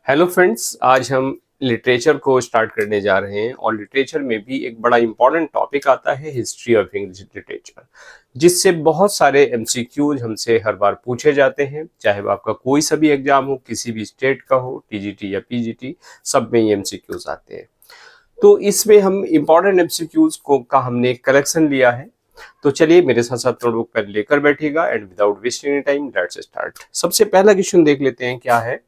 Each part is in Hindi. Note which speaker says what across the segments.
Speaker 1: हेलो फ्रेंड्स, आज हम लिटरेचर को स्टार्ट करने जा रहे हैं और लिटरेचर में भी एक बड़ा इंपॉर्टेंट टॉपिक आता है हिस्ट्री ऑफ इंग्लिश लिटरेचर, जिससे बहुत सारे एमसीक्यूज हमसे हर बार पूछे जाते हैं। चाहे वो आपका कोई सा भी एग्जाम हो, किसी भी स्टेट का हो, टीजीटी या पीजीटी, सब में ये एमसीक्यूज आते हैं। तो इसमें हम इंपॉर्टेंट एमसीक्यूज को का हमने कलेक्शन लिया है। तो चलिए मेरे साथ साथ नोटबुक पेन लेकर बैठिएगा and without wasting any time let's start. सबसे पहला क्वेश्चन देख लेते हैं क्या है।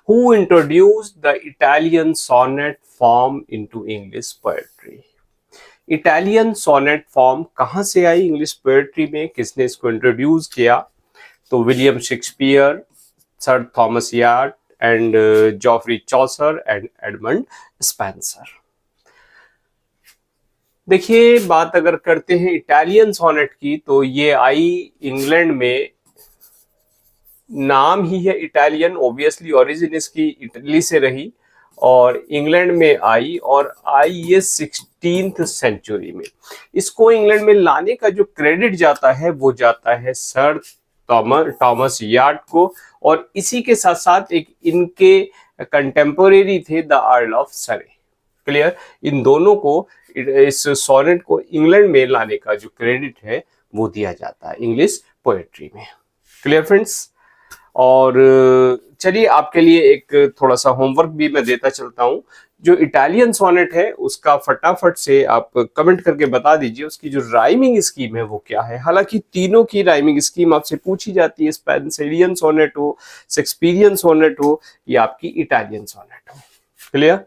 Speaker 1: Who introduced the Italian sonnet form into English poetry? Italian sonnet form कहां से आई इंग्लिश पोएट्री में, किसने इसको इंट्रोड्यूस किया? तो William Shakespeare, sir Thomas yard and Joffrey Chaucer and Edmund Spenser. देखिए, बात अगर करते हैं इटालियन सोनेट की, तो ये आई इंग्लैंड में। नाम ही है इटालियन, ओब्वियसली ओरिजिन इसकी इटली से रही और इंग्लैंड में आई और आई ये 16th सेंचुरी में। इसको इंग्लैंड में लाने का जो क्रेडिट जाता है वो जाता है सर थॉमस यार्ड को, और इसी के साथ साथ एक इनके कंटेम्पोरेरी थे the Earl of Surrey. Clear? इन दोनों को, इस सोनेट को इंग्लैंड में लाने का जो क्रेडिट है वो दिया जाता है इंग्लिश पोएट्री में। Clear friends? और चलिए आपके लिए एक थोड़ा सा होमवर्क भी मैं देता चलता हूं। जो इटालियन सोनेट है उसका फटाफट से आप कमेंट करके बता दीजिए उसकी जो राइमिंग स्कीम है वो क्या है। हालांकि तीनों की राइमिंग स्कीम आपसे पूछी जाती है, स्पेंसरियन सोनेट हो, शेक्सपियरियन सोनेट हो या आपकी इटालियन सोनेट हो। क्लियर?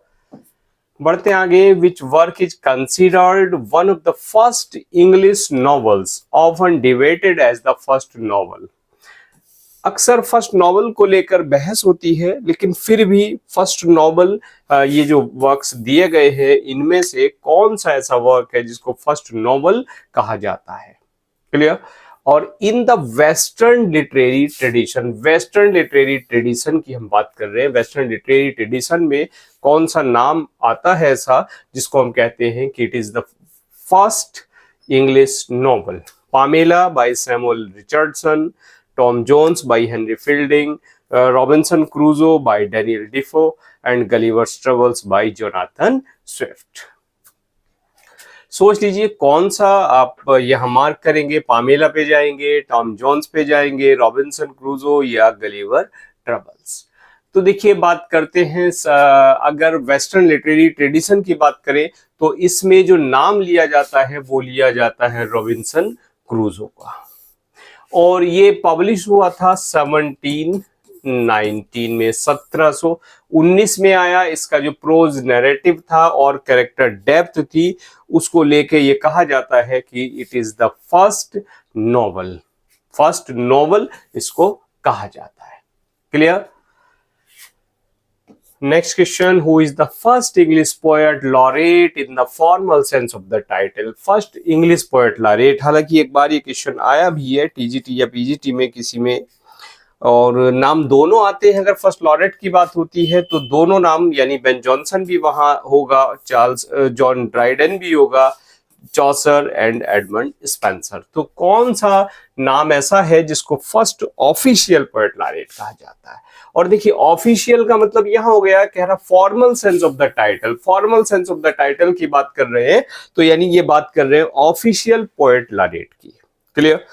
Speaker 1: बढ़ते आगे। Which work is considered one of the first English novels often debated as the first novel. अक्सर फर्स्ट नॉवल को लेकर बहस होती है, लेकिन फिर भी फर्स्ट नॉवल, ये जो वर्क्स दिए गए हैं इनमें से कौन सा ऐसा वर्क है जिसको फर्स्ट नॉवल कहा जाता है? क्लियर? और in the western literary tradition की हम बात कर रहे हैं। वेस्टर्न लिटरेरी ट्रेडिशन में कौन सा नाम आता है ऐसा जिसको हम कहते हैं कि it is the first English novel? Pamela by Samuel Richardson, Tom Jones by Henry Fielding, Robinson Crusoe by Daniel Defoe and Gulliver's Travels by Jonathan Swift. सोच लीजिए कौन सा आप यहां मार्क करेंगे। पामेला पे जाएंगे, टॉम जोन्स पे जाएंगे, रॉबिन्सन क्रूजो या गलिवर ट्रेवल्स? तो देखिए, बात करते हैं, अगर वेस्टर्न लिटरेरी ट्रेडिशन की बात करें तो इसमें जो नाम लिया जाता है वो लिया जाता है रॉबिन्सन क्रूजो का, और ये पब्लिश हुआ था 1719 में, 1719 में आया। इसका जो प्रोज नैरेटिव था और कैरेक्टर डेप्थ थी उसको लेके ये कहा जाता है कि it is the first novel इसको कहा जाता है। Clear? Next question. Who is the first English poet laureate in the formal sense of the title? First English poet laureate, हालांकि एक बार ये क्वेश्चन आया भी है टीजीटी या पीजीटी में किसी में, और नाम दोनों आते हैं। अगर फर्स्ट लॉरेट की बात होती है तो दोनों नाम, यानी बेन जॉनसन भी वहां होगा, चार्ल्स जॉन ड्राइडन भी होगा, चॉसर एंड एडमंड स्पेंसर। तो कौन सा नाम ऐसा है जिसको फर्स्ट ऑफिशियल पोएट लॉरेट कहा जाता है? और देखिए, ऑफिशियल का मतलब यहां हो गया, कह रहा formal sense of the title. Formal sense of the title की बात कर रहे हैं तो यानी ये बात कर रहे हैं ऑफिशियल पोएट लॉरेट की। क्लियर?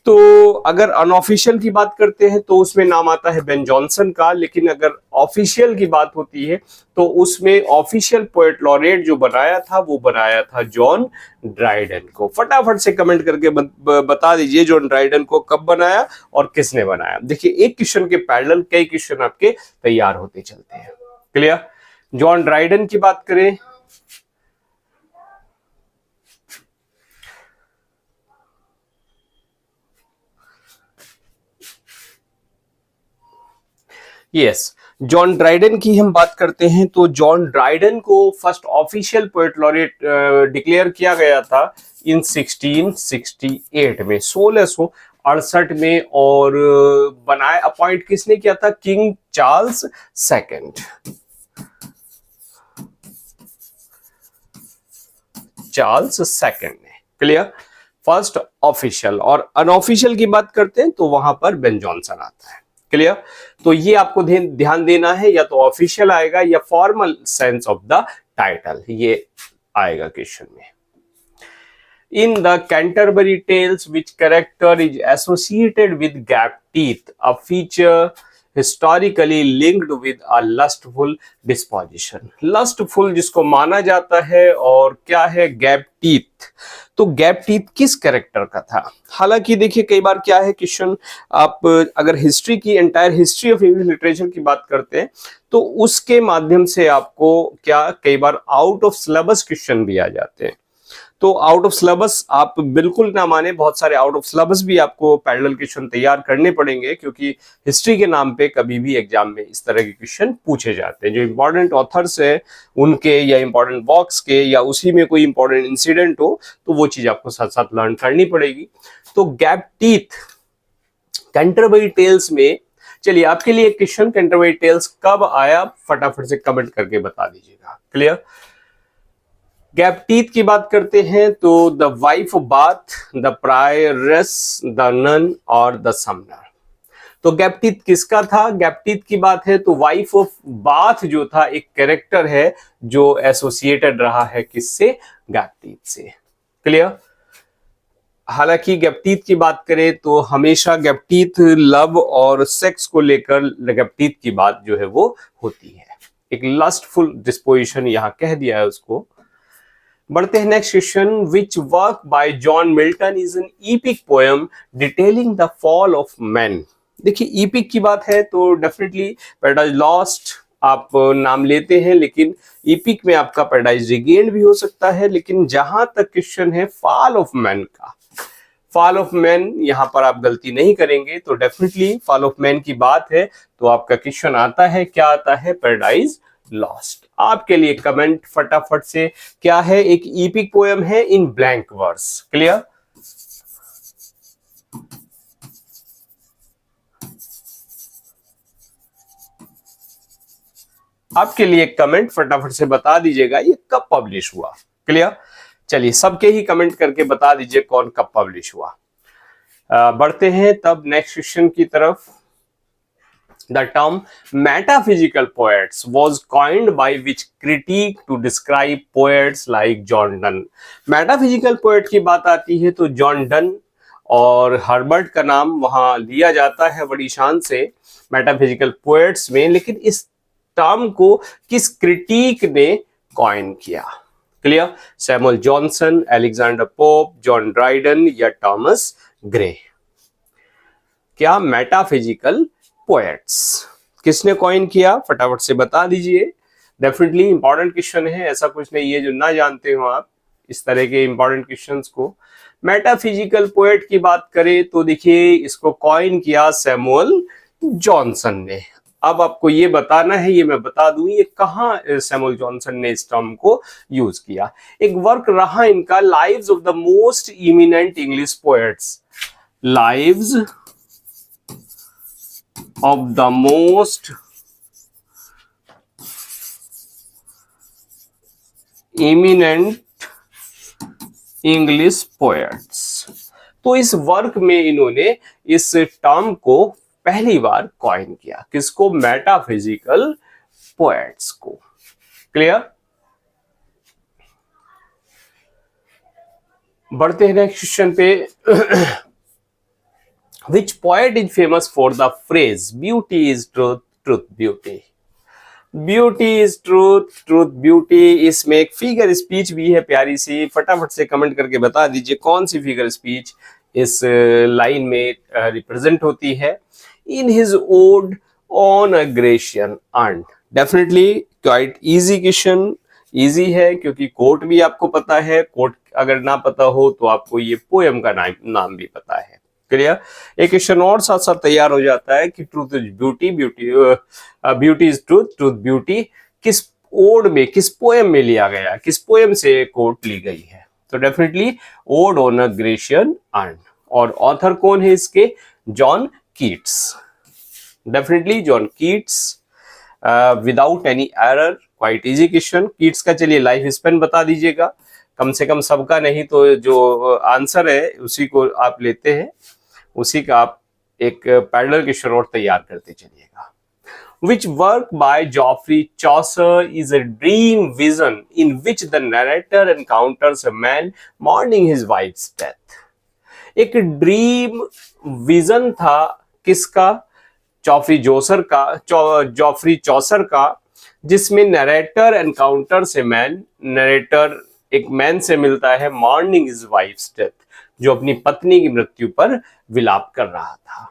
Speaker 1: तो अगर अनऑफिशियल की बात करते हैं तो उसमें नाम आता है बेन जॉनसन का, लेकिन अगर ऑफिशियल की बात होती है तो उसमें ऑफिशियल पोएट लॉरेट जो बनाया था वो बनाया था जॉन ड्राइडन को। फटाफट से कमेंट करके बता दीजिए जॉन ड्राइडन को कब बनाया और किसने बनाया। देखिए, एक क्वेश्चन के पैरेलल कई क्वेश्चन आपके तैयार होते चलते हैं। क्लियर? जॉन ड्राइडन की बात करें, यस, जॉन ड्राइडन की हम बात करते हैं तो जॉन ड्राइडन को first official poet laureate declare किया गया था इन 1668 में, 1668 में, और बनाया, अपॉइंट किसने किया था? King Charles second. ने। क्लियर? First official. और अनऑफिशियल की बात करते हैं तो वहां पर बेन जॉनसन आता है। क्लियर? तो ये आपको ध्यान देना है, या तो ऑफिशियल आएगा या formal sense of the title, ये आएगा क्वेश्चन में। In the Canterbury Tales, which character is associated with gap teeth, a feature historically linked with a lustful disposition? Lustful जिसको माना जाता है, और क्या है गैप टीथ। तो गैप टीथ किस कैरेक्टर का था? हालांकि देखिए कई बार क्या है क्वेश्चन, आप अगर हिस्ट्री की entire history of English literature की बात करते हैं तो उसके माध्यम से आपको क्या कई बार आउट ऑफ सिलेबस क्वेश्चन भी आ जाते हैं। तो आउट ऑफ सिलेबस आप बिल्कुल ना माने, बहुत सारे आउट ऑफ सिलेबस भी आपको पैरेलल क्वेश्चन तैयार करने पड़ेंगे, क्योंकि हिस्ट्री के नाम पे कभी भी एग्जाम में इस तरह के क्वेश्चन पूछे जाते हैं। जो इंपॉर्टेंट ऑथर्स है उनके, या इंपॉर्टेंट बॉक्स के, या उसी में कोई इंपॉर्टेंट इंसिडेंट हो, तो वो चीज आपको साथ साथ लर्न करनी पड़ेगी। तो गैप टीथ कैंटरबरी टेल्स में, चलिए आपके लिए क्वेश्चन, कैंटरबरी टेल्स कब आया फटाफट से कमेंट करके बता दीजिएगा। क्लियर? गैप टीथ की बात करते हैं तो the wife of Bath, the prioress, the nun और द समनर। तो गैप टीथ किसका था? गैप टीथ की बात है तो वाइफ ऑफ बाथ जो था एक कैरेक्टर है जो एसोसिएटेड रहा है किससे? गैप टीथ से। क्लियर? हालांकि गैप टीथ की बात करें तो हमेशा गैप टीथ लव और सेक्स को लेकर गैप टीथ की बात जो है वो होती है। एक लस्टफुल डिस्पोजिशन यहां कह दिया है उसको। बढ़ते हैं next question. Which work by John Milton is an EPIC poem detailing the fall of man. देखिए ईपिक की बात है तो डेफिनेटली पैराडाइज लॉस्ट आप नाम लेते हैं, लेकिन ईपिक में आपका पैराडाइज रिगेन्ड भी हो सकता है। लेकिन जहां तक क्वेश्चन है फॉल ऑफ मैन का, फॉल ऑफ मैन यहां पर आप गलती नहीं करेंगे, तो डेफिनेटली फॉल ऑफ मैन की बात है तो आपका क्वेश्चन आता है, क्या आता है? Paradise lost. आपके लिए कमेंट फटाफट से, क्या है? एक ईपिक पोएम है इन ब्लैंक वर्स। क्लियर? आपके लिए कमेंट फटाफट से बता दीजिएगा ये कब पब्लिश हुआ। क्लियर? चलिए सबके ही कमेंट करके बता दीजिए कौन कब पब्लिश हुआ। बढ़ते हैं तब नेक्स्ट क्वेश्चन की तरफ। The term metaphysical poets was coined by which critic to describe poets like John Donne? Metaphysical poet की बात आती है तो जॉन डन और हर्बर्ट का नाम वहां लिया जाता है बड़ी शान से मेटाफिजिकल पोएट्स में। लेकिन इस टर्म को किस क्रिटिक ने कॉइन किया? Clear? Samuel Johnson, Alexander pope, John Dryden या टॉमस ग्रे? क्या मेटाफिजिकल पोएट्स किसने कॉइन किया? फटाफट से बता दीजिए। डेफिनेटली इंपॉर्टेंट क्वेश्चन है, ऐसा कुछ नहीं है जो ना जानते हो आप इस तरह के इंपॉर्टेंट क्वेश्चंस को। मेटाफिजिकल पोएट की बात करें तो देखिए इसको कॉइन किया सैमुअल जॉनसन ने। अब आपको ये बताना है, ये मैं बता दूं, ये कहां सैमुअल जॉनसन ने इस टर्म को यूज किया। एक वर्क रहा इनका, lives of the most eminent English poets. Lives of the most eminent English poets। तो इस वर्क में इन्होंने इस टर्म को पहली बार कॉइन किया। किसको? मेटाफिजिकल पोएट्स को। क्लियर? बढ़ते हैं नेक्स्ट क्वेश्चन पे। Which poet is famous for the phrase beauty is truth, truth beauty? Beauty is truth, truth beauty। इसमें एक फिगर स्पीच भी है प्यारी सी, फटाफट से कमेंट करके बता दीजिए कौन सी फिगर स्पीच इस लाइन में रिप्रेजेंट होती है। In his ode on a Grecian aunt। Definitely quite easy question, easy है क्योंकि कोट भी आपको पता है। कोट अगर ना पता हो तो आपको ये पोएम का नाम भी पता है। क्लियर? एक क्वेश्चन और साथ साथ तैयार हो जाता है कि truth is beauty, beauty is truth, truth beauty किस ओड में, किस पोएम में लिया गया, किस पोएम से कोट ली गई है? तो definitely ode on a Grecian आंट। और ऑथर कौन है इसके? John Keats. Definitely John Keats, without any error. Quite easy question. Keats का चलिए लाइफ स्पेन बता दीजिएगा, कम से कम सबका नहीं तो जो आंसर है उसी को आप लेते हैं, उसी का आप एक पैरेलल क्वेश्चन और तैयार करते चलिएगा। Which work by Geoffrey Chaucer is a dream vision in which the narrator encounters a man mourning his wife's death? एक ड्रीम विजन था किसका? जॉफ्री चौसर का, जिसमें नरेटर एनकाउंटर से मैन, नरेटर एक मैन से मिलता है मॉर्निंग हिज वाइफ्स डेथ, जो अपनी पत्नी की मृत्यु पर विलाप कर रहा था।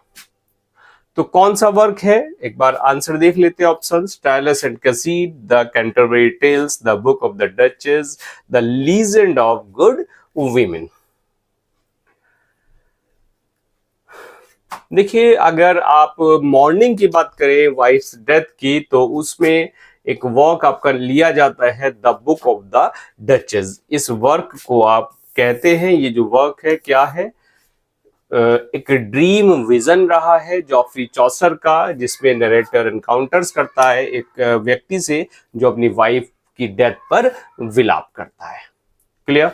Speaker 1: तो कौन सा वर्क है? एक बार आंसर देख लेते हैं options. Troilus and Criseyde, the Canterbury tales, the book of the duchess, the legend of good women. देखिए, अगर आप मॉर्निंग की बात करें वाइफ्स डेथ की, तो उसमें एक वर्क आपका लिया जाता है the book of the duchess. इस वर्क को आप कहते हैं, ये जो वर्क है क्या है? एक ड्रीम विजन रहा है जॉफ्री चौसर का, जिसमें नरेटर एनकाउंटर्स करता है एक व्यक्ति से जो अपनी वाइफ की डेथ पर विलाप करता है। क्लियर?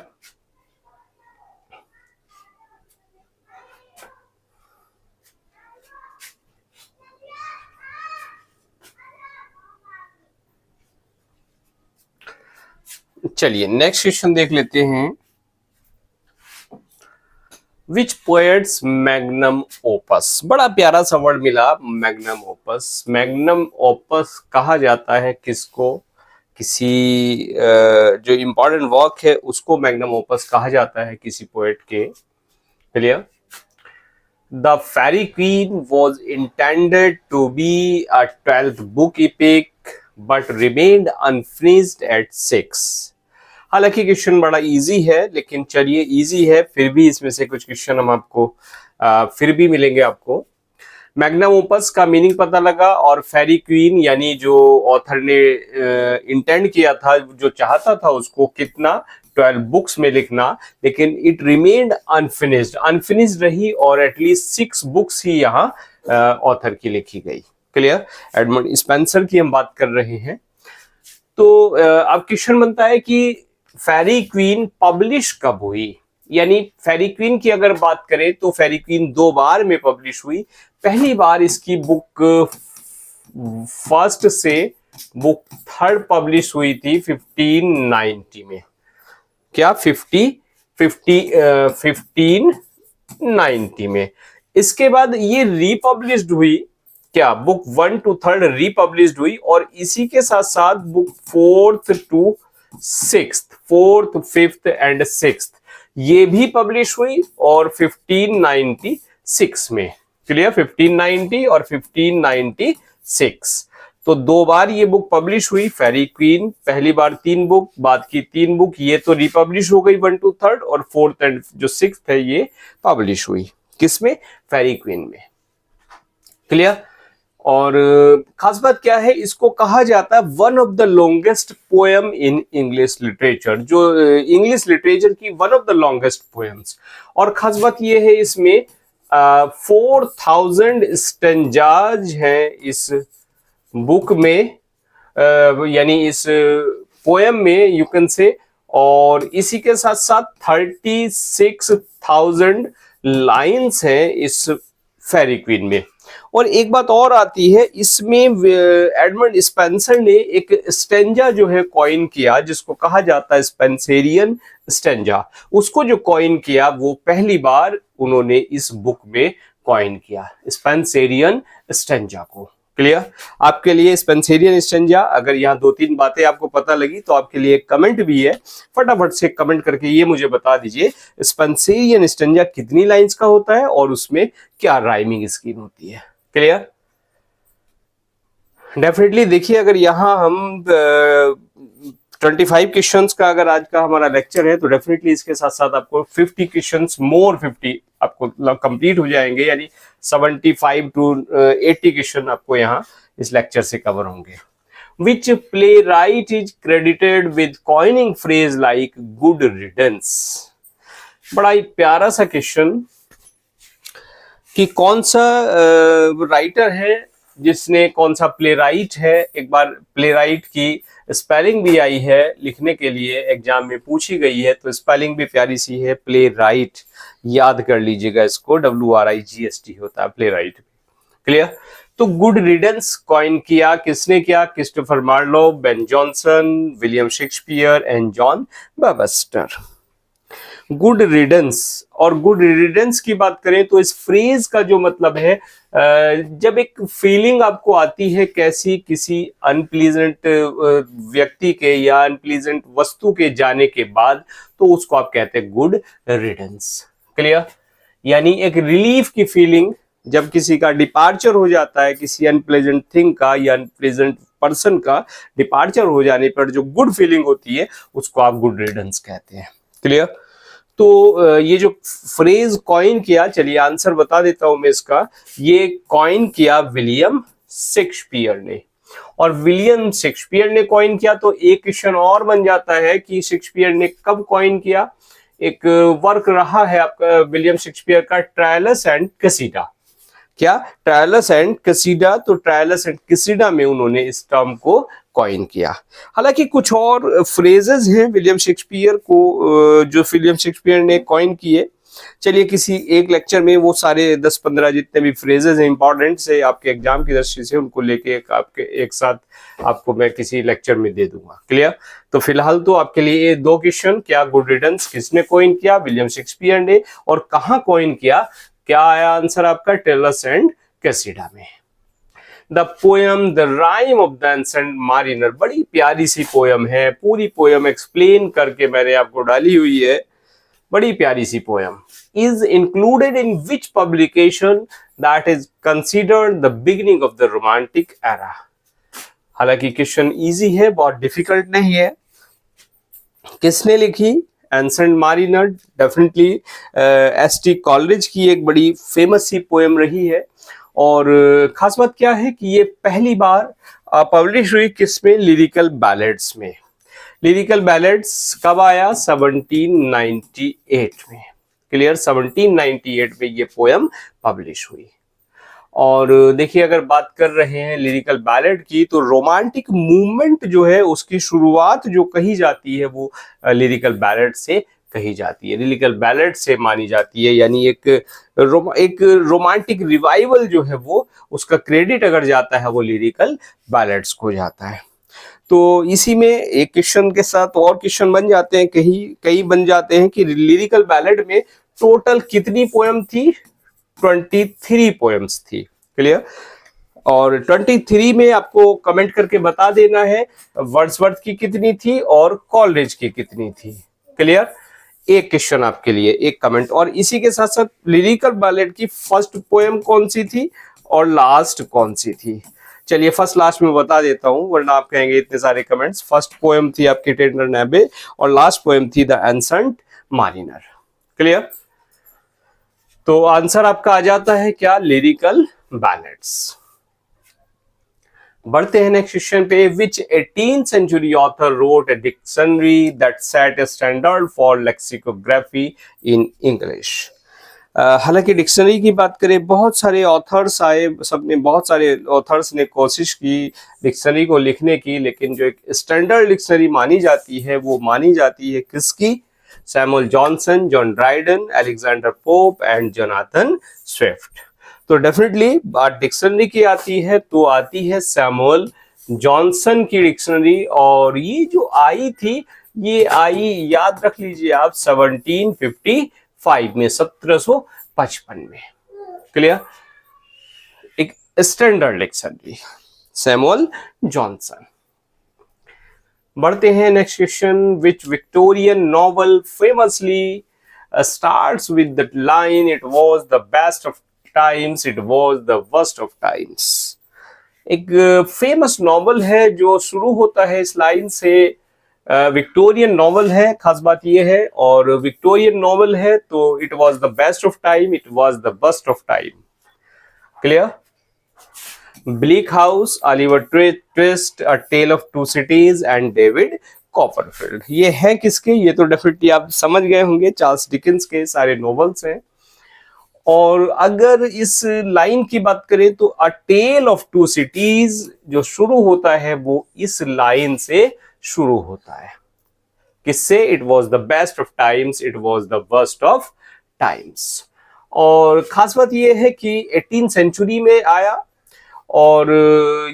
Speaker 1: चलिए नेक्स्ट क्वेश्चन देख लेते हैं। विच पोएट्स मैग्नम ओपस? बड़ा प्यारा सा वर्ड मिला, मैग्नम ओपस। मैग्नम ओपस कहा जाता है किसको? किसी जो इंपॉर्टेंट वर्क है उसको मैग्नम ओपस कहा जाता है किसी पोएट के। Clear? The Faerie Queene was intended to be a 12th book epic but remained unfinished at 6। हालांकि क्वेश्चन बड़ा इजी है, लेकिन चलिए इजी है फिर भी इसमें से कुछ क्वेश्चन हम आपको फिर भी मिलेंगे आपको। मैग्नम ओपस का मीनिंग पता लगा, और फेरी क्वीन यानी जो ऑथर ने इंटेंड किया था, जो चाहता था उसको कितना 12 बुक्स में लिखना, लेकिन इट रिमेन्ड अनफिनिश्ड, अनफिनिश्ड रही, और एटलीस्ट 6 बुक्स ही यहाँ ऑथर की लिखी गई। क्लियर? एडमंड स्पेंसर की हम बात कर रहे हैं। तो अब क्वेश्चन बनता है कि फेरी क्वीन पब्लिश कब हुई? यानी फेरी क्वीन की अगर बात करें तो फेरी क्वीन 2 बार में पब्लिश हुई। पहली बार इसकी बुक फर्स्ट से बुक 3rd पब्लिश हुई थी 1590 में। क्या 1590 में। इसके बाद ये रीपब्लिश्ड हुई, क्या बुक 1 to 3rd रीपब्लिश्ड हुई, और इसी के साथ साथ book 4th to 6th, 4th, 5th and 6th ये भी पब्लिश हुई, और 1596 में। क्लियर? 1590 और 1596, तो 2 बार ये बुक पब्लिश हुई फेरी क्वीन। पहली बार 3 बुक, बाद की 3 बुक ये तो रिपब्लिश हो गई 1 to 3rd, और 4th एंड जो 6th है ये पब्लिश हुई किसमें? फेरी क्वीन में। क्लियर? और खास बात क्या है, इसको कहा जाता है one of the longest poem in English literature, जो इंग्लिश लिटरेचर की one of the longest poems. और खास बात ये है इसमें 4000 स्टेंजाज हैं इस बुक में, यानी इस पोएम में यू कैन से, और इसी के साथ साथ 36,000 लाइन्स हैं इस फेरी क्वीन में। और एक बात और आती है इसमें, एडमंड स्पेंसर ने एक स्टेंजा जो है कॉइन किया, जिसको कहा जाता है स्पेंसेरियन स्टेंजा। उसको जो कॉइन किया वो पहली बार उन्होंने इस बुक में कॉइन किया, स्पेंसेरियन स्टेंजा को। क्लियर? आपके लिए स्पेंसेरियन स्टेंजा, अगर यहाँ 2-3 बातें आपको पता लगी तो आपके लिए कमेंट भी है, फटाफट से कमेंट करके ये मुझे बता दीजिए स्पेंसेरियन स्टेंजा कितनी लाइंस का होता है और उसमें क्या राइमिंग स्कीम होती है। क्लियर? डेफिनेटली देखिए, अगर यहाँ हम 25 क्वेश्चंस का अगर आज का हमारा लेक्चर है, तो डेफिनेटली इसके साथ साथ आपको 50 क्वेश्चंस मोर 50 आपको कंप्लीट हो जाएंगे, यानी 75 to 80 क्वेश्चन आपको यहाँ इस लेक्चर से कवर होंगे। Which playwright is credited with coining phrase like good riddance? बड़ा ही प्यारा सा क्वेश्चन कि कौन सा राइटर है जिसने कौन सा प्लेराइट है, एक बार प्लेराइट की स्पेलिंग भी आई है लिखने के लिए, एग्जाम में पूछी गई है, तो स्पेलिंग भी प्यारी सी है, प्लेराइट, याद कर लीजिएगा इसको, WRIGST होता है प्लेराइट। क्लियर। तो गुड रिडेंस कॉइन किया किसने किया? Christopher Marlowe, Ben Jonson, William Shakespeare and John Webster. Good riddance, और गुड रिडेंस की बात करें तो इस फ्रेज का जो मतलब है, जब एक फीलिंग आपको आती है कैसी, किसी अनप्लीजेंट व्यक्ति के या अनप्लीजेंट वस्तु के जाने के बाद, तो उसको आप कहते हैं गुड रिडेंस। क्लियर। यानी एक रिलीफ की फीलिंग, जब किसी का डिपार्चर हो जाता है, किसी अनप्लेजेंट थिंग का या अनप्लेजेंट पर्सन का डिपार्चर हो जाने पर जो गुड फीलिंग होती है उसको आप गुड रिडेंस कहते हैं। क्लियर। तो ये जो फ्रेज कॉइन किया, चलिए आंसर बता देता हूं मैं इसका, ये कॉइन किया विलियम शेक्सपियर ने। और विलियम शेक्सपियर ने कॉइन किया तो एक क्वेश्चन और बन जाता है कि शेक्सपियर ने कब कॉइन किया। एक वर्क रहा है आपका विलियम शेक्सपियर का, ट्रायलस एंड क्रेसिडा। क्या? ट्रायलस एंड क्रेसिडा। तो ट्रायलस एंड क्रेसिडा में उन्होंने इस टर्म को कॉइन किया। हालांकि कुछ और फ्रेजेस हैं विलियम शेक्सपियर को, जो विलियम शेक्सपियर ने कॉइन किए। चलिए किसी एक लेक्चर में वो सारे 10-15 जितने भी फ्रेजेस हैं इंपॉर्टेंट से आपके एग्जाम की दृष्टि से, उनको लेके आपके एक साथ आपको मैं किसी लेक्चर में दे दूंगा। क्लियर। तो फिलहाल तो आपके लिए ये 2 क्वेश्चन, क्या गुड रिडंस किसने कॉइन किया? विलियम शेक्सपियर ने। और कहां कॉइन किया? क्या आया आंसर आपका? ट्रायलस एंड क्रेसिडा में। The poem the rime of the ancient mariner, बड़ी प्यारी सी पोयम है, पूरी पोयम एक्सप्लेन करके मैंने आपको डाली हुई है, बड़ी प्यारी सी poem. Is included in which publication that is considered the beginning of the Romantic era. हालांकि क्वेश्चन इजी है, बहुत डिफिकल्ट नहीं है। किसने लिखी? Ancient mariner, definitely S T Coleridge की एक बड़ी फेमस सी पोयम रही है। और खास बात क्या है कि ये पहली बार पब्लिश हुई किसमें? लिरिकल बैलेड्स में। लिरिकल बैलेड्स कब आया? 1798 में। क्लियर। 1798 में ये पोयम पब्लिश हुई। और देखिए अगर बात कर रहे हैं लिरिकल बैलेड की, तो रोमांटिक मूवमेंट जो है उसकी शुरुआत जो कही जाती है वो लिरिकल बैलेड से कही जाती है, लिरिकल बैलेड से मानी जाती है। यानी एक रोमांटिक रिवाइवल जो है वो, उसका क्रेडिट अगर जाता है वो लिरिकल बैलेड्स को जाता है। तो इसी में एक क्वेश्चन के साथ और क्वेश्चन बन जाते हैं, कई बन जाते हैं कि लिरिकल बैलेड में टोटल कितनी पोयम थी? 23 पोएम्स थी। क्लियर। और 23 में आपको कमेंट करके बता देना है वर्ड्सवर्थ की कितनी थी और कॉलरिज की कितनी थी। क्लियर। एक क्वेश्चन आपके लिए, एक कमेंट। और इसी के साथ साथ लिरिकल बैलेड की फर्स्ट पोएम कौन सी थी और लास्ट कौन सी थी? चलिए फर्स्ट लास्ट में बता देता हूं, वरना आप कहेंगे इतने सारे कमेंट्स। फर्स्ट पोएम थी आपकी टेंडर नेबे और लास्ट पोएम थी द एंसेंट मारिनर। क्लियर। तो आंसर आपका आ जाता है क्या? Lyrical ballads. बढ़ते हैं नेक्स्ट क्वेश्चन पे। विच 18th century author wrote a dictionary that set a standard for lexicography in English? हालांकि डिक्शनरी की बात करें, बहुत सारे ऑथर्स आए, सबने बहुत सारे ऑथर्स ने कोशिश की डिक्शनरी को लिखने की, लेकिन जो एक स्टैंडर्ड डिक्शनरी मानी जाती है वो मानी जाती है किसकी? Samuel Johnson, John Dryden, Alexander pope and Jonathan Swift. तो डेफिनेटली बात डिक्शनरी की आती है तो आती है सैमुअल जॉनसन की डिक्शनरी। और ये जो आई थी, ये आई, याद रख लीजिए आप, 1755 में, 1755 में। क्लियर। एक स्टैंडर्ड डिक्शनरी, सैमुअल जॉनसन। बढ़ते हैं next question. Which Victorian novel famously starts with the line it was the best of times, it was the worst of times. एक फेमस नॉवल है जो शुरू होता है इस लाइन से। विक्टोरियन नॉवल है, खास बात यह है। और विक्टोरियन नॉवल है तो it was the best of time, it was the worst of time. Clear. Bleak House, Oliver Twist, a tell of to Cities and David Copperfield. ये है किसके? ये तो डेफिनेटली आप समझ गए होंगे, चार्ल्स डिकेंस के सारे नॉवेल्स हैं। और अगर इस लाइन की बात करें तो अ टेल ऑफ टू सिटीज जो शुरू होता है वो इस लाइन से शुरू होता है। किससे? It was the best of times, it was the worst of times. और खास बात यह है कि 18 सेंचुरी में आया और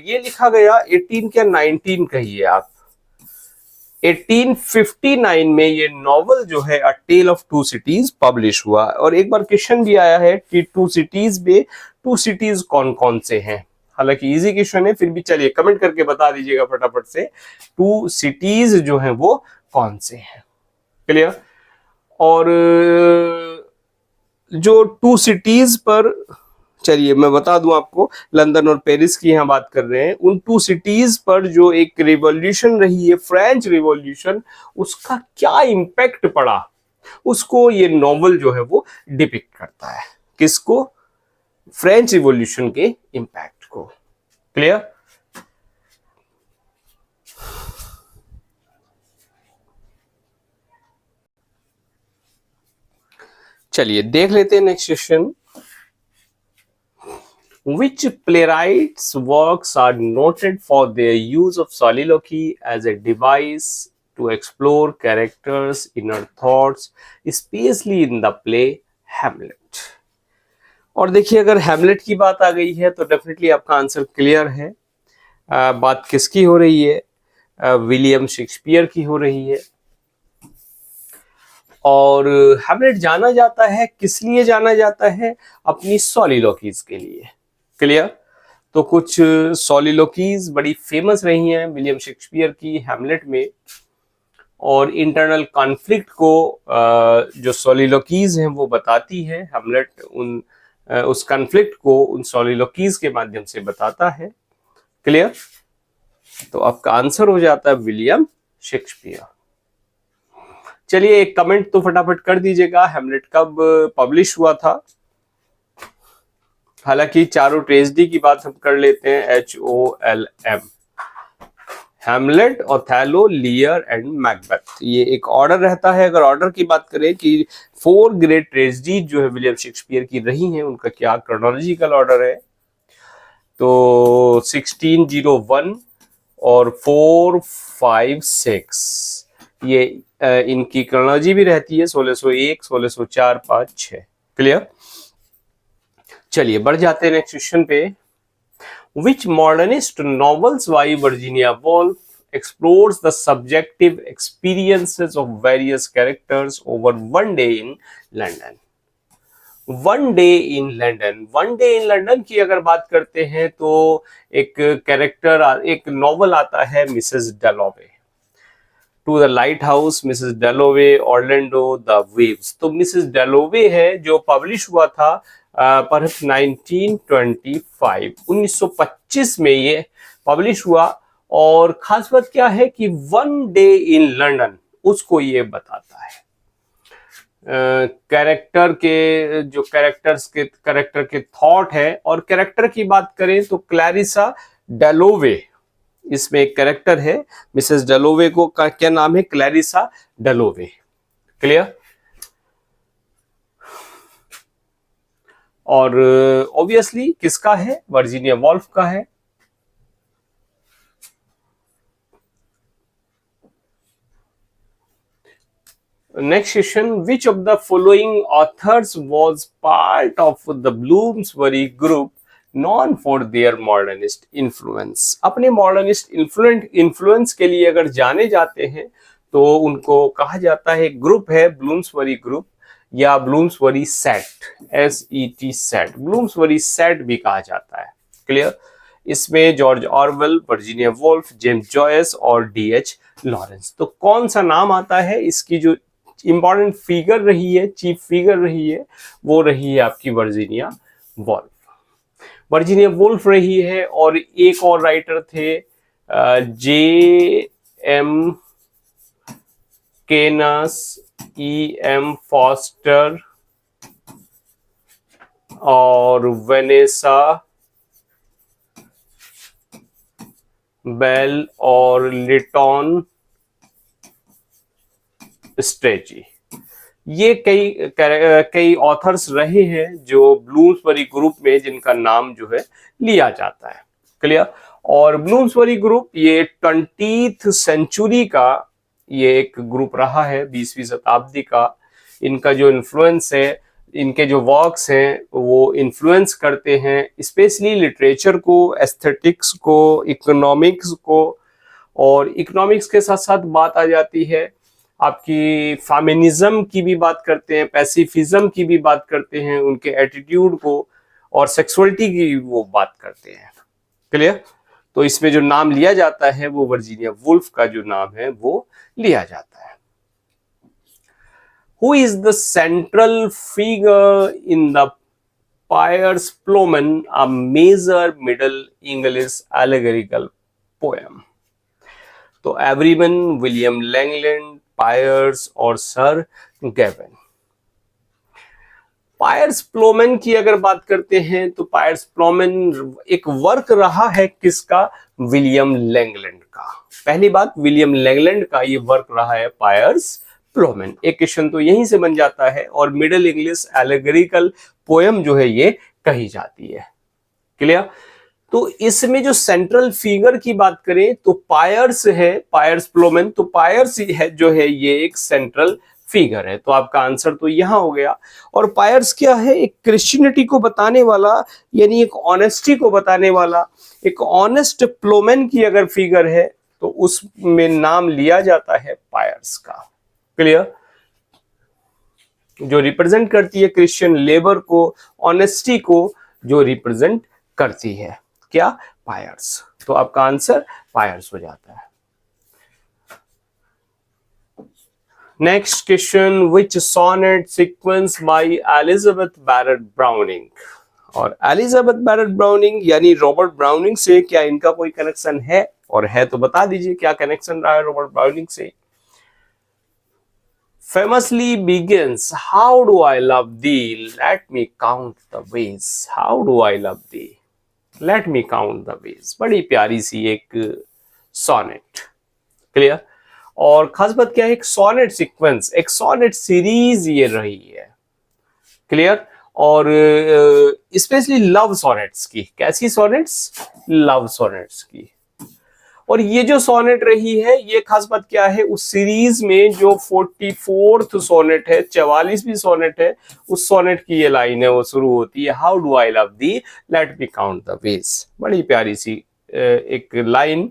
Speaker 1: ये लिखा गया 18 क्या 19 कहिए आप, 1859 में ये नॉवल जो है a tell of to cities publish हुआ। और एक बार क्वेश्चन भी आया है कि टू सिटीज में टू सिटीज कौन कौन से हैं, हालांकि इजी क्वेश्चन है फिर भी चलिए कमेंट करके बता दीजिएगा फटाफट से टू सिटीज जो हैं वो कौन से हैं। क्लियर? और जो टू सिटीज पर, चलिए मैं बता दूं आपको, लंदन और पेरिस की यहां बात कर रहे हैं, उन टू सिटीज पर जो एक रिवॉल्यूशन रही है, फ्रेंच रिवॉल्यूशन, उसका क्या इंपैक्ट पड़ा उसको ये नॉवल जो है वो डिपिक्ट करता है। किसको? फ्रेंच रिवॉल्यूशन के इंपैक्ट को। क्लियर? चलिए देख लेते हैं next question. Which playwrights' works are noted for their use of soliloquy as a device to explore characters' inner thoughts, especially in the play Hamlet? और देखिए अगर हैमलेट की बात आ गई है तो डेफिनेटली आपका आंसर क्लियर है। बात किसकी हो रही है? विलियम शेक्सपियर की हो रही है। और हैमलेट जाना जाता है, किस लिए जाना जाता है? अपनी सॉलिलोकीज के लिए। क्लियर? तो कुछ सॉलिलोकीज बड़ी फेमस रही हैं विलियम शेक्सपियर की हैमलेट में, और इंटरनल कॉन्फ्लिक्ट को जो सॉलिलोकीज हैं वो बताती है। हैमलेट उस कॉन्फ्लिक्ट को उन सॉलिलोकीज के माध्यम से बताता है। क्लियर? तो आपका आंसर हो जाता है विलियम शेक्सपियर। चलिए एक कमेंट तो फटाफट कर दीजिएगा, हैमलेट कब पब्लिश हुआ था? हालांकि चारों ट्रेजेडी की बात हम कर लेते हैं, HOLM, Hamlet, Othello, लियर and Macbeth. ये एक ऑर्डर रहता है। अगर ऑर्डर की बात करें कि 4 ग्रेट ट्रेजेडी जो है विलियम शेक्सपियर की रही हैं, उनका क्या क्रोनोलॉजिकल ऑर्डर है, तो 1601 और 456 ये इनकी क्रोनोलॉजी भी रहती है, 1601, 1604, 5, 6। क्लियर? चलिए बढ़ जाते हैं नेक्स्ट क्वेश्चन पे। Which modernist novels by Virginia Woolf explores the subjective experiences of various characters over one day in London? One day in London, one day in London की अगर बात करते हैं तो एक कैरेक्टर, एक नॉवल आता है Mrs Dalloway, to the Lighthouse, Mrs Dalloway, Orlando, the Waves. तो मिसेस डेलोवे है जो पब्लिश हुआ था पर 1925 में ये पब्लिश हुआ। और खास बात क्या है कि वन डे इन लंदन उसको ये बताता है। कैरेक्टर के जो कैरेक्टर के थॉट है, और कैरेक्टर की बात करें तो क्लैरिसा डेलोवे, इसमें एक कैरेक्टर है मिसेस डेलोवे को का क्या नाम है? क्लैरिसा डेलोवे। क्लियर? और ऑब्वियसली किसका है? वर्जीनिया वॉल्फ का है। Next question, which of the following authors was part of the Bloomsbury group known for their modernist influence? अपने modernist influence के लिए अगर जाने जाते हैं तो उनको कहा जाता है, ग्रुप है ब्लूम्सबरी ग्रुप या Bloomsbury set, SET set, Bloomsbury set भी कहा जाता है। क्लियर? इसमें George Orwell, Virginia Woolf, James Joyce और DH लॉरेंस। तो कौन सा नाम आता है? इसकी जो इंपॉर्टेंट फिगर रही है, चीफ फिगर रही है, वो रही है आपकी वर्जीनिया वोल्फ। वर्जीनिया वोल्फ रही है, और एक और राइटर थे JM केनस, EM फॉस्टर और वेनेसा बेल और लिटॉन स्ट्रेची। ये कई ऑथर्स रहे हैं जो ब्लूम्सबरी ग्रुप में जिनका नाम जो है लिया जाता है। क्लियर। और ब्लूम्सबरी ग्रुप ये 20th सेंचुरी का ये एक ग्रुप रहा है, 20वीं शताब्दी का। इनका जो इन्फ्लुएंस है, इनके जो वर्क्स हैं वो इन्फ्लुएंस करते हैं स्पेशली लिटरेचर को, एस्थेटिक्स को, इकोनॉमिक्स को। और इकोनॉमिक्स के साथ साथ बात आ जाती है आपकी फेमिनिज्म की भी बात करते हैं, पैसिफिज्म की भी बात करते हैं, उनके एटीट्यूड को, और सेक्सुअलिटी की वो बात करते हैं। क्लियर। तो इसमें जो नाम लिया जाता है वो वर्जीनिया वुल्फ का जो नाम है वो लिया जाता है। Who is the central figure in the Piers Plowman, a major Middle English allegorical poem? तो एवरीवन, विलियम लैंगलैंड, पायर्स और सर गैवन। पायर्स प्लोमैन की अगर बात करते हैं तो पायर्स प्लोमैन एक वर्क रहा है किसका? विलियम लैंगलैंड का। पहली बात, विलियम लैंगलैंड का ये वर्क रहा है पायर्स प्लोमैन। एक क्वेश्चन तो यहीं से बन जाता है। और मिडिल इंग्लिश एलेगोरिकल पोएम जो है ये कही जाती है। क्लियर। तो इसमें जो सेंट्रल फिगर की बात करें तो पायर्स है, पायर्स प्लोमैन, तो पायर्स है जो है ये एक सेंट्रल फिगर है। तो आपका आंसर तो यहां हो गया। और पायर्स क्या है? एक क्रिश्चियनिटी को बताने वाला, यानी एक ऑनेस्टी को बताने वाला, एक ऑनेस्ट प्लोमैन की अगर फिगर है तो उसमें नाम लिया जाता है पायर्स का। क्लियर। जो रिप्रेजेंट करती है क्रिश्चियन लेबर को, ऑनेस्टी को जो रिप्रेजेंट करती है, क्या? पायर्स। तो आपका आंसर पायर्स हो जाता है। Next question, which sonnet sequence by Elizabeth Barrett Browning? और एलिजाबेथ बैरेट ब्राउनिंग यानी रॉबर्ट ब्राउनिंग से क्या इनका कोई कनेक्शन है? और है तो बता दीजिए क्या कनेक्शन रहा है रॉबर्ट ब्राउनिंग से। Famously begins, how do I love thee, let me count the ways, how do I love thee, let me count the ways। बड़ी प्यारी सी एक सोनेट। क्लियर। और खास बात क्या है, एक सोनेट सीक्वेंस, एक सोनेट सीरीज ये रही है। क्लियर। और स्पेशली लव सोनेट्स की। कैसी सोनेट्स? लव सोनेट्स की। और ये जो सोनेट रही है, ये खास बात क्या है, उस सीरीज में जो 44th सोनेट है, 44वीं सोनेट है, उस सोनेट की ये लाइन है, वो शुरू होती है, how do I love thee, let me count the ways. बड़ी प्यारी सी एक लाइन।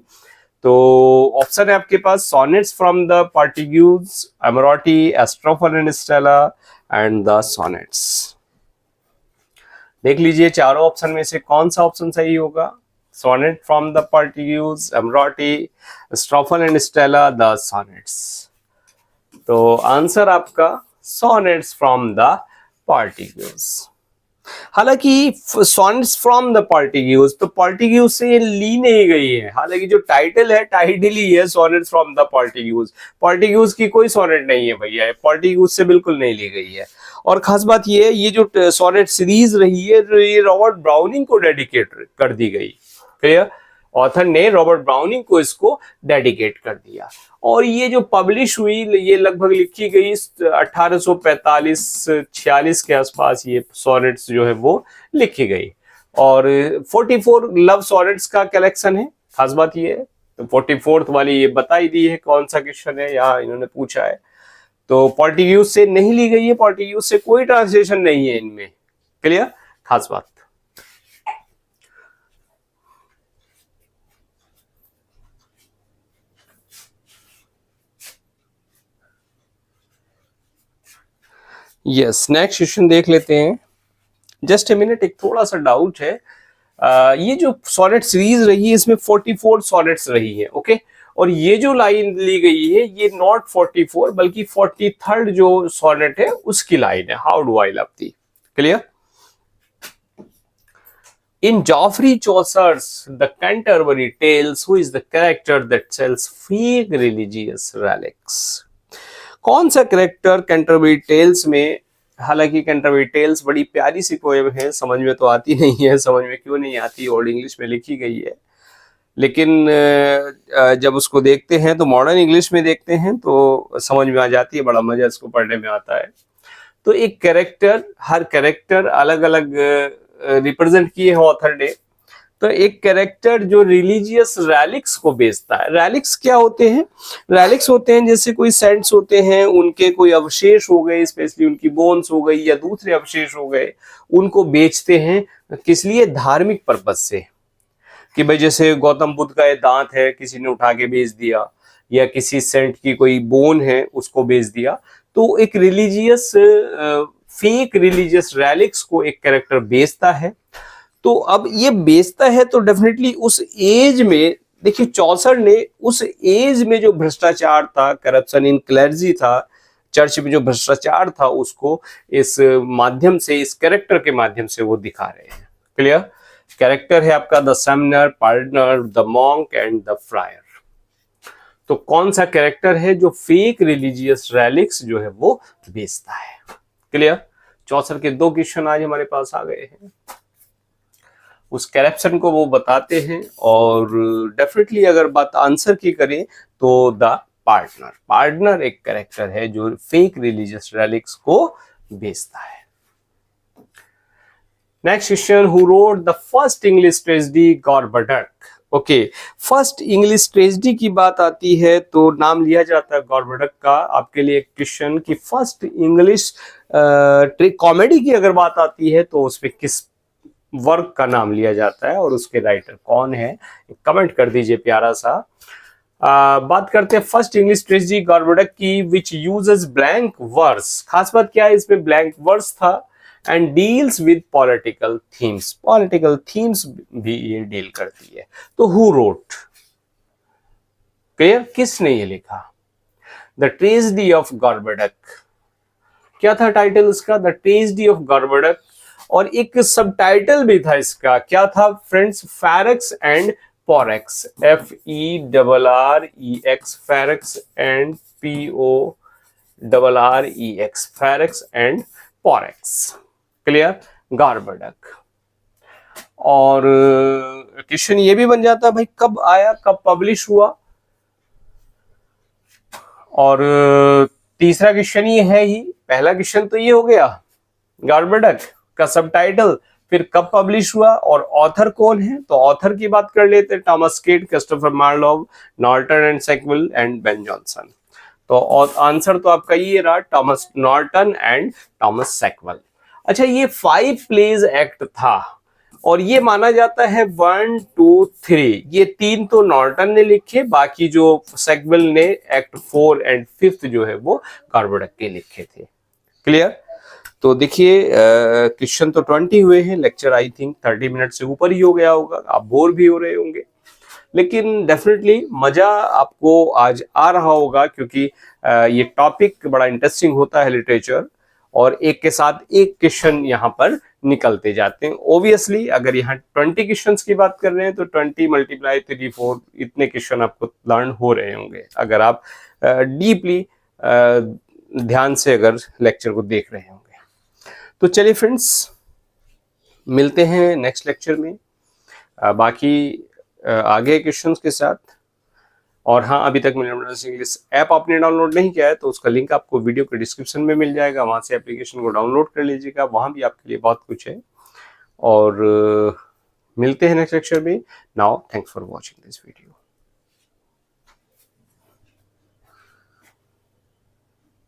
Speaker 1: तो ऑप्शन है आपके पास, sonnets from the Portuguese, Amoretti, Astrophel and Stella and the sonnets. देख लीजिए चारों ऑप्शन में से कौन सा ऑप्शन सही होगा। Sonnet from the Partigues, Amrotti, Strophel and Stella, the sonnets। तो आंसर आपका sonnets from the Partigues। हालांकि sonnets from the Partigues, तो Partigues से ली नहीं गई है। हालांकि जो टाइटल है, टाइटल ही है sonnets from the Partigues। Partigues की कोई सोनेट नहीं है भैया, Partigues से बिल्कुल नहीं ली गई है। और खास बात ये है, ये जो सोनेट सीरीज रही है, ये रॉबर्ट ब्राउनिंग को डेडिकेट कर दी गई। क्लियर। ऑथर ने रॉबर्ट ब्राउनिंग को इसको डेडिकेट कर दिया। और ये जो पब्लिश हुई, ये लगभग लिखी गई 1845-46 के आसपास ये सोनेट्स जो है वो लिखी गई। और 44 लव सोनेट्स का कलेक्शन है। खास बात ये है, तो 44th वाली ये बताई दी है कौन सा क्वेश्चन है, यहाँ इन्होंने पूछा है। तो पोर्टुगीज से नहीं ली गई है, पोर्टुगीज से कोई ट्रांसलेशन नहीं है इनमें। क्लियर। खास बात। यस, नेक्स्ट क्वेश्चन देख लेते हैं। जस्ट ए मिनट, एक थोड़ा सा डाउट है। ये जो सोनेट सीरीज रही है, इसमें 44 सोनेट्स रही है। ओके। और ये जो लाइन ली गई है, ये नॉट 44 बल्कि 43rd जो सोनेट है उसकी लाइन है, how do I love the. Clear. In Geoffrey Chaucer's The Canterbury Tales, who is the character that sells fake religious relics? कौन सा कैरेक्टर कैंटरबरी टेल्स में, हालांकि कैंटरबरी टेल्स बड़ी प्यारी सी पोएम है, समझ में तो आती नहीं है, समझ में क्यों नहीं आती, ओल्ड इंग्लिश में लिखी गई है। लेकिन जब उसको देखते हैं तो मॉडर्न इंग्लिश में देखते हैं तो समझ में आ जाती है, बड़ा मजा इसको पढ़ने में आता है। तो एक कैरेक्टर, हर कैरेक्टर अलग अलग रिप्रेजेंट किए हैं ऑथर ने। तो एक कैरेक्टर जो रिलीजियस रैलिक्स को बेचता है। रैलिक्स क्या होते हैं? रैलिक्स होते हैं जैसे कोई सेंट्स होते हैं, उनके कोई अवशेष हो गए, स्पेशली उनकी बोन्स हो गई या दूसरे अवशेष हो गए, उनको बेचते हैं। किस लिए? धार्मिक पर्पज से, कि भाई जैसे गौतम बुद्ध का ये दांत है, किसी ने उठा के बेच दिया, या किसी सेंट की कोई बोन है उसको बेच दिया। तो एक रिलीजियस, फेक रिलीजियस रैलिक्स को एक कैरेक्टर बेचता है। तो अब ये बेचता है तो डेफिनेटली उस एज में, देखिए चौसर ने उस एज में जो भ्रष्टाचार था, करप्शन इन क्लर्जी था, चर्च में जो भ्रष्टाचार था, उसको इस माध्यम से, इस कैरेक्टर के माध्यम से वो दिखा रहे हैं। क्लियर? कैरेक्टर है आपका the Sumner, partner, the monk and the fryer. तो कौन सा कैरेक्टर है जो फेक रिलीजियस रैलिक्स जो है वो बेचता है? क्लियर? चौसर के 2 क्वेश्चन आज हमारे पास आ गए हैं। उस करप्शन को वो बताते हैं, और डेफिनेटली अगर बात आंसर की करें तो द पार्टनर। पार्टनर एक कैरेक्टर है जो फेक रिलीजियस रैलिक्स को बेचता है। Next question, who wrote the first English tragedy Gorboduc? Okay, first English tragedy की बात आती है तो नाम लिया जाता है गॉर्बडक का। आपके लिए एक क्वेश्चन कि फर्स्ट इंग्लिश कॉमेडी की अगर बात आती है तो उसमें किस वर्क का नाम लिया जाता है और उसके राइटर कौन है? कमेंट कर दीजिए प्यारा सा। बात करते हैं फर्स्ट इंग्लिश ट्रेजेडी गॉर्बडक की, विच यूजेस ब्लैंक वर्स। खास बात क्या है, इसमें ब्लैंक वर्स था, and deals with political themes. Political themes भी ये डील करती है। तो हु रोट? क्लियर? किसने ये लिखा? The tragedy of Gorboduc. क्या था टाइटल इसका? The tragedy of Gorboduc. और एक सबटाइटल भी था इसका, क्या था friends? Ferrex and Porrex. FERREX, Ferrex and PORREX, Ferrex and Porrex. Clear? Gorboduc. और क्वेश्चन ये भी बन जाता है भाई कब आया, कब पब्लिश हुआ। और तीसरा क्वेश्चन ये है ही, पहला क्वेश्चन तो ये हो गया गॉर्बडक का सबटाइटल, फिर कब पब्लिश हुआ और ऑथर कौन है। तो ऑथर की बात कर लेते हैं, Thomas kid, Christopher Marlowe, Norton and Sackville and Ben Jonson. तो आंसर तो आपका ये रहा, Thomas Norton and Thomas Sackville. अच्छा, ये 5 प्लेज एक्ट था और ये माना जाता है 1, 2, 3, ये 3 तो नॉर्टन ने लिखे, बाकी जो सैकविल ने एक्ट 4 एंड 5 जो है वो गॉर्बडक के लिखे थे। क्लियर? तो देखिए क्वेश्चन तो 20 हुए हैं, लेक्चर आई थिंक 30 मिनट से ऊपर ही हो गया होगा, आप बोर भी हो रहे होंगे, लेकिन डेफिनेटली मजा आपको आज आ रहा होगा, क्योंकि ये टॉपिक बड़ा इंटरेस्टिंग होता है लिटरेचर, और एक के साथ एक क्वेश्चन यहाँ पर निकलते जाते हैं। ओबियसली अगर यहाँ 20 क्वेश्चंस की बात कर रहे हैं तो 20 × 3, 4 इतने क्वेश्चन आपको लर्न हो रहे होंगे, अगर आप डीपली ध्यान से अगर लेक्चर को देख रहे होंगे। तो चलिए फ्रेंड्स, मिलते हैं नेक्स्ट लेक्चर में बाकी आगे क्वेश्चंस के साथ। और हाँ, अभी तक मैंने इंग्लिश ऐप आपने डाउनलोड नहीं किया है तो उसका लिंक आपको वीडियो के डिस्क्रिप्शन में मिल जाएगा, वहां से एप्लीकेशन को डाउनलोड कर लीजिएगा, वहां भी आपके लिए बहुत कुछ है। और मिलते हैं नेक्स्ट लेक्चर में। Now thanks for watching this video.